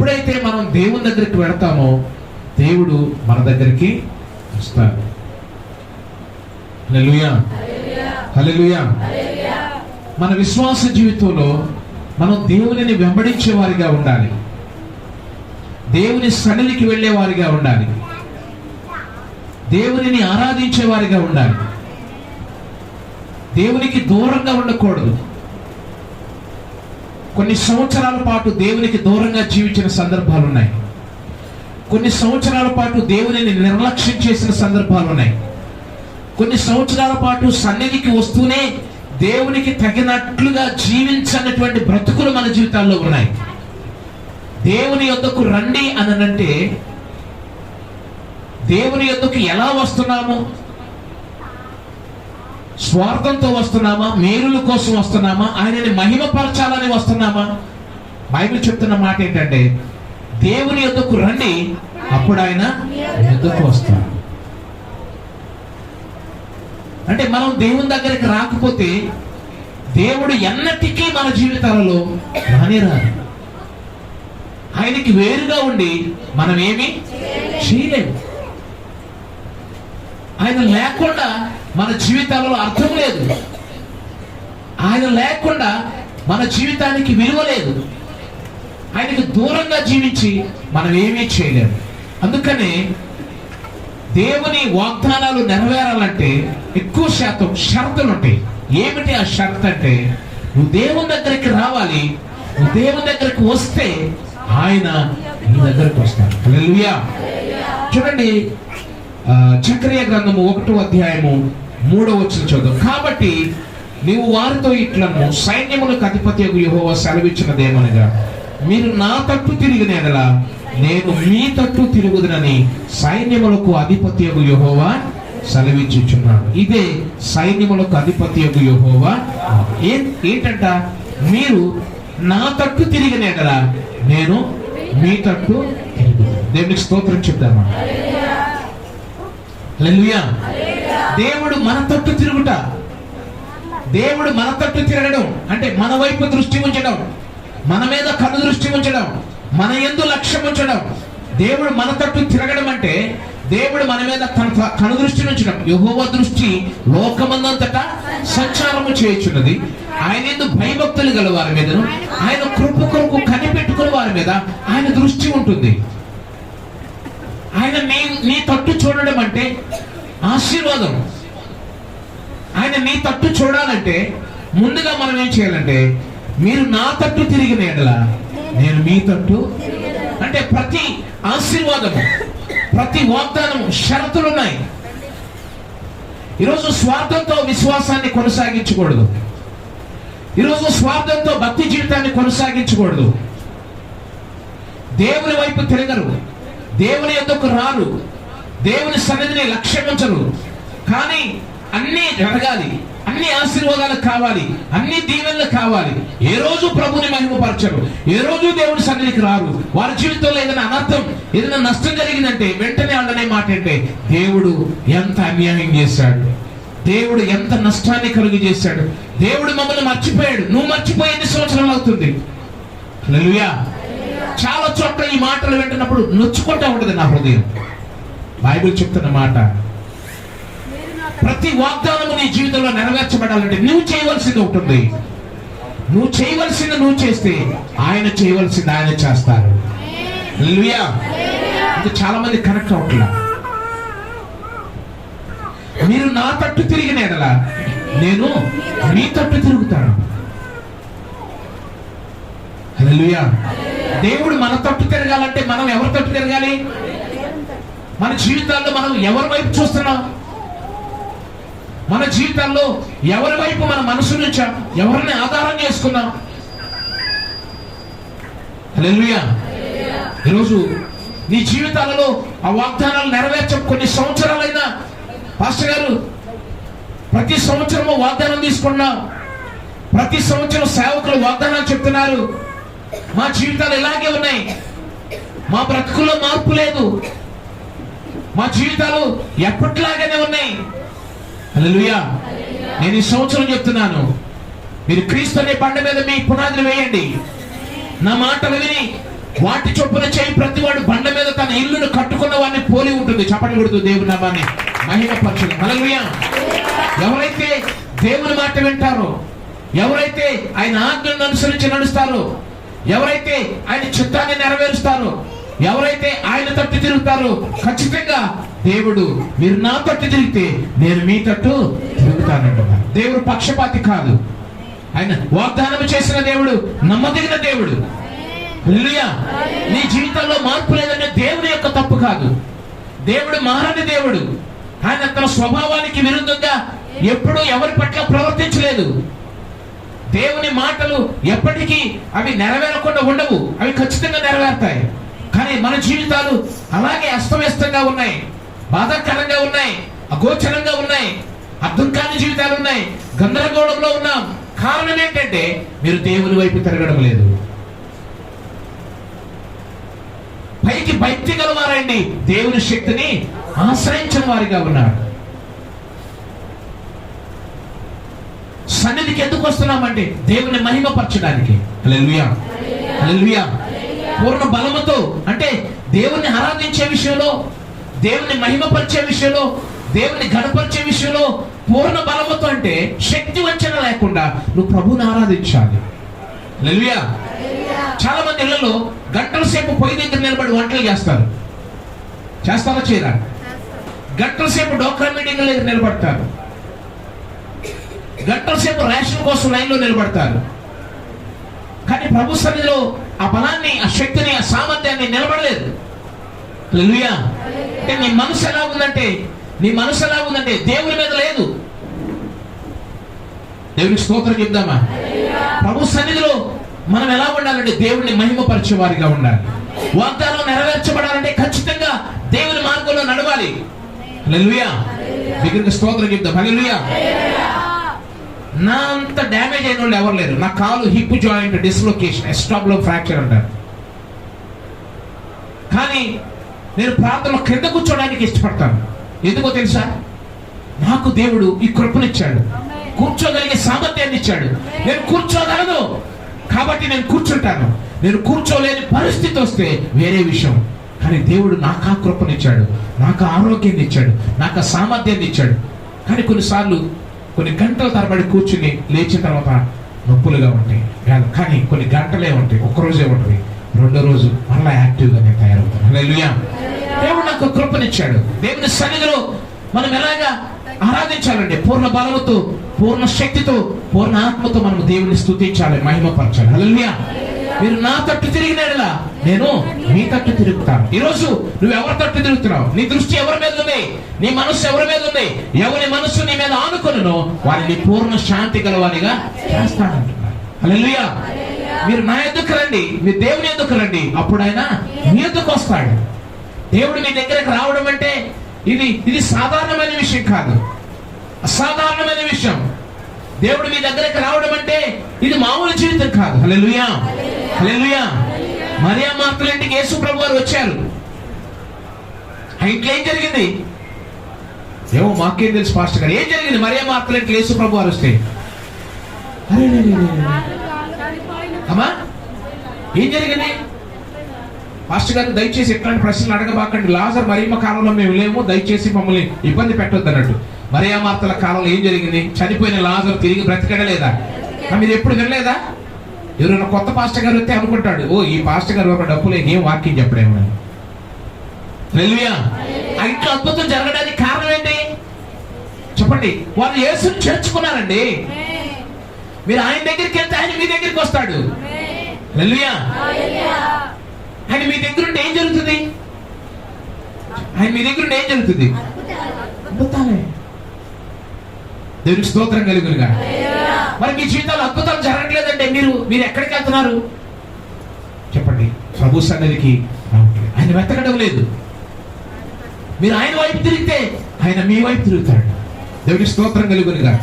ఎప్పుడైతే మనం దేవుని దగ్గరికి వెళతామో దేవుడు మన దగ్గరికి వస్తాడు. హల్లెలూయా, హల్లెలూయా. మన విశ్వాస జీవితంలో మనం దేవునిని వెంబడించే వారిగా ఉండాలి, దేవుని సన్నిధికి వెళ్ళే వారిగా ఉండాలి, దేవునిని ఆరాధించే వారిగా ఉండాలి, దేవునికి దూరంగా ఉండకూడదు. కొన్ని సంవత్సరాల పాటు దేవునికి దూరంగా జీవించిన సందర్భాలు ఉన్నాయి, కొన్ని సంవత్సరాల పాటు దేవునిని నిర్లక్ష్యం చేసిన సందర్భాలు ఉన్నాయి, కొన్ని సంవత్సరాల పాటు సన్నిధికి వస్తూనే దేవునికి తగినట్లుగా జీవించనటువంటి బ్రతుకులు మన జీవితాల్లో ఉన్నాయి. దేవుని యొద్దకు రండి అనంటే దేవుని యొద్దకు ఎలా వస్తున్నాము? స్వార్థంతో వస్తున్నామా? మేలుల కోసం వస్తున్నామా? ఆయనని మహిమపరచాలని వస్తున్నామా? బైబిల్ చెప్తున్న మాట ఏంటంటే దేవుని యొద్దకు రండి, అప్పుడు ఆయన యొద్దకు వస్తాడు. అంటే మనం దేవుని దగ్గరికి రాకపోతే దేవుడు ఎన్నటికీ మన జీవితాలలో రానిరాదు. ఆయనకి వేరుగా ఉండి మనం ఏమి చేయలేము. ఆయన లేకుండా మన జీవితాలలో అర్థం లేదు, ఆయన లేకుండా మన జీవితానికి విలువ లేదు. ఆయనకు దూరంగా జీవించి మనం ఏమీ చేయలేము. అందుకనే దేవుని వాగ్దానాలు నెరవేరాలంటే ఎక్కువ శాతం షరతులు ఉంటాయి. ఏమిటి ఆ షరత్ అంటే, నువ్వు దేవుని దగ్గరికి రావాలి, నువ్వు దేవుని దగ్గరికి వస్తే ఆయన నీ దగ్గరికి వస్తాడు. హల్లెలూయా. చూడండి, జకర్యా గ్రంథము 1వ అధ్యాయము 3వ వచనం చదువు. కాబట్టి నీవు వారితో ఇట్లను, సైన్యములకు అధిపతియగు యెహోవా సెలవిచ్చినదేమనగా, మీరు నా తట్టు తిరిగిన ఎడల నేను మీ తట్టు తిరుగుదునని సైన్యములకు అధిపతియగు యెహోవా సెలవిచ్చుచున్నాడు. ఇదే సైన్యములకు అధిపతియగు యెహోవా. ఏంటంట? మీరు నా తట్టు తిరిగిన ఎడల నేను మీ తట్టు తిరుగుదును. దేవునికి స్తోత్రం చెప్తామా? హల్లెలూయా. దేవుడు మన తట్టు తిరుగుట, దేవుడు మన తట్టు తిరగడం అంటే మన వైపు దృష్టి ఉంచడం, మన మీద కను దృష్టి ఉంచడం, మన యందు లక్ష్యం ఉంచడం. దేవుడు మన తట్టు తిరగడం అంటే దేవుడు మన మీద కను దృష్టి ఉంచడం. యెహోవా దృష్టి లోకమందంతటా సంచారము చేయుచున్నది. ఆయన యందు భయభక్తులు గల వారి మీదను, ఆయన కృప కొరకు కనిపెట్టుకుని వారి మీద ఆయన దృష్టి ఉంటుంది. ఆయన నీ తట్టు చూడడం అంటే ఆశీర్వాదం. ఆయన నీ తట్టు చూడాలంటే ముందుగా మనం ఏం చేయాలంటే, మీరు నా తట్టు తిరిగిన ఎడల నేను మీ తట్టు. అంటే ప్రతి ఆశీర్వాదము, ప్రతి వాగ్దానము షరతులు ఉన్నాయి. ఈరోజు స్వార్థంతో విశ్వాసాన్ని కొనసాగించకూడదు, ఈరోజు స్వార్థంతో భక్తి జీవితాన్ని కొనసాగించకూడదు. దేవుని వైపు తిరగరు, దేవుని యొద్దకు రారు, దేవుని సన్నిధిని లక్ష్యమించరు. కానీ అన్నీ జరగాలి, అన్ని ఆశీర్వాదాలు కావాలి, అన్ని దీవెనలు కావాలి. ఏ రోజు ప్రభుని మహిమపరచరు, ఏ రోజు దేవుని సన్నిధికి రారు. వారి జీవితంలో ఏదైనా అనర్థం, ఏదైనా నష్టం జరిగిందంటే వెంటనే వాళ్ళనే మాట అంటే, దేవుడు ఎంత అన్యాయం చేశాడు, దేవుడు ఎంత నష్టాన్ని కలుగు చేశాడు, దేవుడు మమ్మల్ని మర్చిపోయాడు. నువ్వు మర్చిపోయి ఎన్ని సంవత్సరాలు అవుతుంది? హల్లెలూయా. చాలా చోట్ల ఈ మాటలు వింటున్నప్పుడు నొచ్చుకుంటా ఉంటుంది నా హృదయం. బైబిల్ చెప్తున్న మాట, ప్రతి వాగ్దానము నీ జీవితంలో నెరవేర్చబడాలంటే నువ్వు చేయవలసింది ఉంటుంది. నువ్వు చేయవలసింది నువ్వు చేస్తే ఆయన చేయవలసింది ఆయన చేస్తారు. హల్లెలూయా. అంటే చాలా మంది కనెక్ట్ అవుట్లా. మీరు నా తట్టు తిరిగిన ఎడల నేను మీ తట్టు తిరుగుతాను. హల్లెలూయా. దేవుడు మన తట్టు తిరగాలంటే మనం ఎవరి తట్టు తిరగాలి? మన జీవితాల్లో మనం ఎవరి వైపు చూస్తున్నాం? మన జీవితాల్లో ఎవరి వైపు మన మనసు నుంచాం? ఎవరిని ఆధారం చేసుకున్నాం? హల్లెలూయా. ఈరోజు నీ జీవితాలలో ఆ వాగ్దానాలు నెరవేర్చ కొన్ని సంవత్సరాలైనా, పాస్టర్ గారు ప్రతి సంవత్సరము వాగ్దానం తీసుకున్నాం, ప్రతి సంవత్సరం సేవకులు వాగ్దానాలు చెప్తున్నారు, మా జీవితాలు ఇలాగే ఉన్నాయి, మా బ్రతుకుల్లో మార్పు లేదు, మా జీవితాలు ఎప్పటిలాగానే ఉన్నాయి. హల్లెలూయా. నేను ఈ సంవత్సరం చెప్తున్నాను, మీరు క్రీస్తు అనే బండ మీద మీ పునాదులు వేయండి. నా మాటలు విని వాటి చొప్పున చేయి ప్రతివాడు బండ మీద తన ఇల్లును కట్టుకున్న వాడిని పోలి ఉంటుంది. చప్పట్లు కొడుతూ దేవుని నామాన్ని మహిమపరచును. హల్లెలూయా. ఎవరైతే దేవుని మాట వింటారో, ఎవరైతే ఆయన ఆజ్ఞలను అనుసరించి నడుస్తారో, ఎవరైతే ఆయన చిత్తాన్ని నెరవేరుస్తారో, ఎవరైతే ఆయన తట్టు తిరుగుతారో, ఖచ్చితంగా దేవుడు మీరు నా తట్టు తిరిగితే నేను మీ తట్టు తిరుగుతానంటున్నారు. దేవుడు పక్షపాతి కాదు. ఆయన వాగ్దానం చేసిన దేవుడు నమ్మదగిన దేవుడు. హల్లెలూయా. నీ జీవితంలో మార్పు లేదంటే దేవుని యొక్క తప్పు కాదు. దేవుడు మారని దేవుడు. ఆయన తన స్వభావానికి విరుద్ధంగా ఎప్పుడూ ఎవరి పట్ల ప్రవర్తించలేదు. దేవుని మాటలు ఎప్పటికీ అవి నెరవేరకుండా ఉండవు, అవి ఖచ్చితంగా నెరవేరుతాయి. కానీ మన జీవితాలు అలాగే అస్తవ్యస్తంగా ఉన్నాయి, బాధాకరంగా ఉన్నాయి, అగోచరంగా ఉన్నాయి, అర్థం కాని జీవితాలు ఉన్నాయి, గందరగోళంలో ఉన్నాం. కారణం ఏంటంటే మీరు దేవుని వైపు తిరగడం లేదు. పైకి భక్తి గలవారండి, దేవుని శక్తిని ఆశ్రయించిన వారిగా ఉన్నారు. సన్నిధికి ఎందుకు వస్తున్నామంటే దేవుని మహిమపరచడానికి. హల్లెలూయా, హల్లెలూయా. పూర్ణ బలముతో అంటే దేవుని ఆరాధించే విషయంలో, దేవుని మహిమపరిచే విషయంలో, దేవుని గణపరిచే విషయంలో పూర్ణ బలముతో అంటే శక్తి వంచన లేకుండా నువ్వు ప్రభువుని ఆరాధించాలి. హల్లెలూయా. చాలా మంది ఇళ్లలో గంటల సేపు పొయ్యి దగ్గర నిలబడి వంటలు చేస్తారు. చేస్తారా చేయరా? గంటల సేపు డోక్రా మీటింగ్ దగ్గర నిలబడతారు. గంటల సేపు రేషన్ కోసం లైన్లో నిలబడతారు. కానీ ప్రభు సన్నిధిలో ఆ బలాన్ని, ఆ శక్తిని, ఆ సామర్థ్యాన్ని నిలబడలేదు. హల్లెలూయా. అంటే నీ మనసు ఎలా ఉందంటే, నీ మనసు ఎలా ఉందంటే దేవుని మీద లేదు. దేవునికి స్తోత్రం చెప్దామా? ప్రభు సన్నిధిలో మనం ఎలా ఉండాలంటే దేవుడిని మహిమపరిచే వారిగా ఉండాలి. వాగ్దానం నెరవేర్చబడాలంటే ఖచ్చితంగా దేవుని మార్గంలో నడవాలి. హల్లెలూయా. దగ్గరికి స్తోత్రం చెప్దాం. హల్లెలూయా. నా అంత డ్యామేజ్ అయిన వాళ్ళు ఎవరు లేరు. నా కాలు హిప్ జాయింట్ డిస్లొకేషన్, ఎస్టాబ్లో ఫ్రాక్చర్ అంటారు. కానీ నేను ప్రార్థనలో కింద కూర్చోడానికి ఇష్టపడతాను. ఎందుకో తెలుసా? నాకు దేవుడు ఈ కృపనిచ్చాడు, కూర్చోగలిగే సామర్థ్యాన్ని ఇచ్చాడు. నేను కూర్చోగలను కాబట్టి నేను కూర్చుంటాను. నేను కూర్చోలేని పరిస్థితి వస్తే వేరే విషయం. కానీ దేవుడు నాకు ఆ కృపనిచ్చాడు, నాకు ఆరోగ్యాన్ని ఇచ్చాడు, నాకు ఆ సామర్థ్యాన్ని ఇచ్చాడు. కానీ కొన్నిసార్లు కొన్ని గంటల తరబడి కూర్చుని లేచిన తర్వాత నొప్పులుగా ఉంటాయి. కానీ కొన్ని గంటలే ఉంటాయి, ఒక్కరోజే ఉంటుంది. రెండో రోజు మళ్ళా యాక్టివ్గా నేను తయారవుతాను. హల్లెలూయా. దేవుడు నాకు కృపనిచ్చాడు. దేవుని సన్నిధిలో మనం ఎలాగా ఆరాధించాలంటే పూర్ణ బలముతో, పూర్ణ శక్తితో, పూర్ణ ఆత్మతో మనం దేవుని స్తుతించాలి, మహిమపరచాలి. హల్లెలూయా. మీరు నా తట్టు తిరిగినలా నేను మీ తట్టు తిరుగుతాను. ఈరోజు నువ్వు ఎవరి తట్టు తిరుగుతున్నావు? నీ దృష్టి ఎవరి మీద ఉంది? నీ మనస్సు ఎవరి మీద ఉంది? ఎవరి మనస్సు నీ మీద ఆనుకొనునో వారిని పూర్ణ శాంతి గలవారిగా చేస్తానంటున్నారు. హల్లెలూయా. మీరు నా ఎద్దుకు రండి, మీరు దేవుని ఎద్దుకు రండి, అప్పుడు ఆయన మీ ఎద్దుకు వస్తాడు. దేవుడు మీ దగ్గరకు రావడం అంటే ఇది సాధారణమైన విషయం కాదు, అసాధారణమైన విషయం. దేవుడు మీ దగ్గరకు రావడం అంటే ఇది మామూలు జీవితం కాదు. హల్లెలూయా, హల్లెలూయా. మరియా మార్తల ఇంటికి యేసు ప్రభు వారు వచ్చారు. ఆ ఇంట్లో ఏం జరిగింది? ఏమో మాకేం తెలుసు పాస్టర్ గారు. ఏం జరిగింది? మరియా మార్తల ఇంటికి యేసు ప్రభు వారు వస్తే అమ్మా ఏం జరిగింది? పాస్టర్ గారు దయచేసి ఎట్లాంటి ప్రశ్నలు అడగబాకండి. లాజర్ మరియమ్మ కాలంలో మేము లేము, దయచేసి మమ్మల్ని ఇబ్బంది పెట్టొద్దు అన్నట్టు. మరియా మార్తల కాలంలో ఏం జరిగింది? చనిపోయిన లాజర్ తిరిగి బ్రతికడలేదా? మీరు ఎప్పుడు వినలేదా? ఎవరైనా కొత్త పాస్టర్ గారు వస్తే అనుకుంటాడు, ఓ ఈ పాస్టర్ గారు ఒక డబ్బులు ఏం వాక్యం చెప్పడేమో. హల్లెలూయా. ఆ ఇంట్లో అద్భుతం జరగడానికి కారణం ఏంటి చెప్పండి? వాళ్ళు యేసుని చేర్చుకున్నారండి. మీరు ఆయన దగ్గరికి వెళ్తే ఆయన మీ దగ్గరికి వస్తాడు. హల్లెలూయా. ఆయన మీ దగ్గర ఉంటే ఏం జరుగుతుంది? ఆయన మీ దగ్గర ఉంటే ఏం జరుగుతుంది? అద్భుతాలే. దేవునికి స్తోత్రం కలుగునుగా. మరి మీ జీవితంలో అద్భుతాలు జరగట్లేదంటే మీరు ఎక్కడికి వెళ్తున్నారు చెప్పండి? ప్రభు సన్నిధికి రావట్లేదు. ఆయన వెతకడం లేదు. మీరు ఆయన వైపు తిరిగితే ఆయన మీ వైపు తిరుగుతాడు. దేవునికి స్తోత్రం కలుగునుగా.